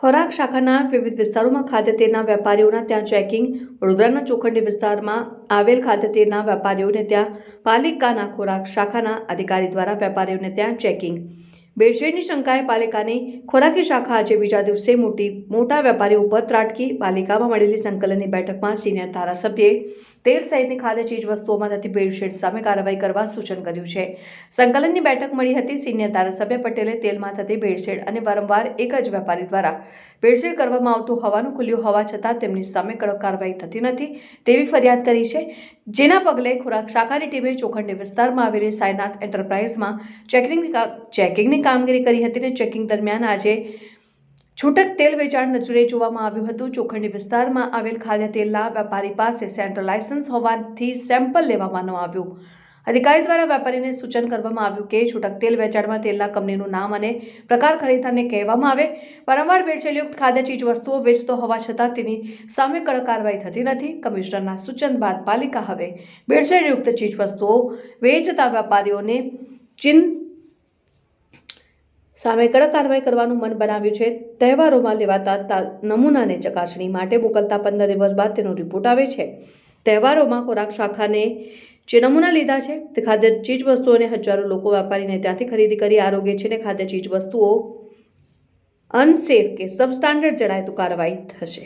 ખોરાક શાખાના વિવિધ વિસ્તારોમાં ખાદ્ય તેલના વેપારીઓના ત્યાં ચેકિંગ। વડોદરાના ચોખંડી વિસ્તારમાં આવેલ ખાદ્ય તેલના વેપારીઓને ત્યાં પાલિકાના ખોરાક શાખાના અધિકારી દ્વારા વેપારીઓને ત્યાં ચેકિંગ। ભેળસેળની શંકાએ પાલિકાની ખોરાકી શાખા આજે બીજા દિવસે મોટા વેપારીઓ ઉપર ત્રાટકી। પાલિકામાં મળેલી સંકલનની બેઠકમાં સિનિયર ધારાસભ્યએ તેલ સહિતની ખાદ્ય ચીજ વસ્તુઓમાં થતી ભેળસેળ સામે કાર્યવાહી કરવા સૂચન કર્યું છે। સંકલનની બેઠક મળી હતી। સિનિયર ધારાસભ્ય પટેલે તેલમાં થતી ભેળસેળ અને વારંવાર એક જ વેપારી દ્વારા ભેળસેળ કરવામાં આવતું હોવાનું ખુલ્યું હોવા છતાં તેમની સામે કડક કાર્યવાહી થતી નથી તેવી ફરિયાદ કરી છે, જેના પગલે ખોરાક શાખાની ટીમે ચોખંડી વિસ્તારમાં આવેલી સાઈનાથ એન્ટરપ્રાઇઝમાં ચેકિંગની કામગીરી કરી હતી અને ચેકિંગ દરમિયાન આજે છૂટક તેલ વેચાણ નજરે જોવામાં આવ્યું હતું। ચોખંડી વિસ્તારમાં આવેલ ખાદ્ય તેલના વેપારી પાસે સેન્ટ્રલ લાયસન્સ હોવાથી સેમ્પલ લેવામાં ન આવ્યું। અધિકારી દ્વારા વેપારીને સૂચન કરવામાં આવ્યું કે છૂટક તેલ વેચાણમાં તેલના કંપનીનું નામ અને પ્રકાર ખરીદનારને કહેવામાં આવે। વારંવાર ભેળસેળયુક્ત ખાદ્ય ચીજ વસ્તુઓ વેચતો હોવા છતાં તેની સામે કડક કાર્યવાહી થતી નથી। કમિશનરના સૂચન બાદ પાલિકા હવે ભેળસેળયુક્ત ચીજ વસ્તુઓ વેચતા વેપારીઓને સામે કડક કાર્યવાહી કરવાનું મન બનાવ્યું છે। તહેવારોમાં લેવાતા નમૂનાને ચકાસણી માટે મોકલતા 15 દિવસ બાદ તેનો રિપોર્ટ આવે છે। તહેવારોમાં ખોરાક શાખાને જે નમૂના લીધા છે તે ખાદ્ય ચીજ વસ્તુઓને હજારો લોકો વેપારીને ત્યાંથી ખરીદી કરી આરોગ્ય છે અને ખાદ્ય ચીજ વસ્તુઓ અનસેફ કે સબસ્ટાન્ડર્ડ જણાય તો કાર્યવાહી થશે।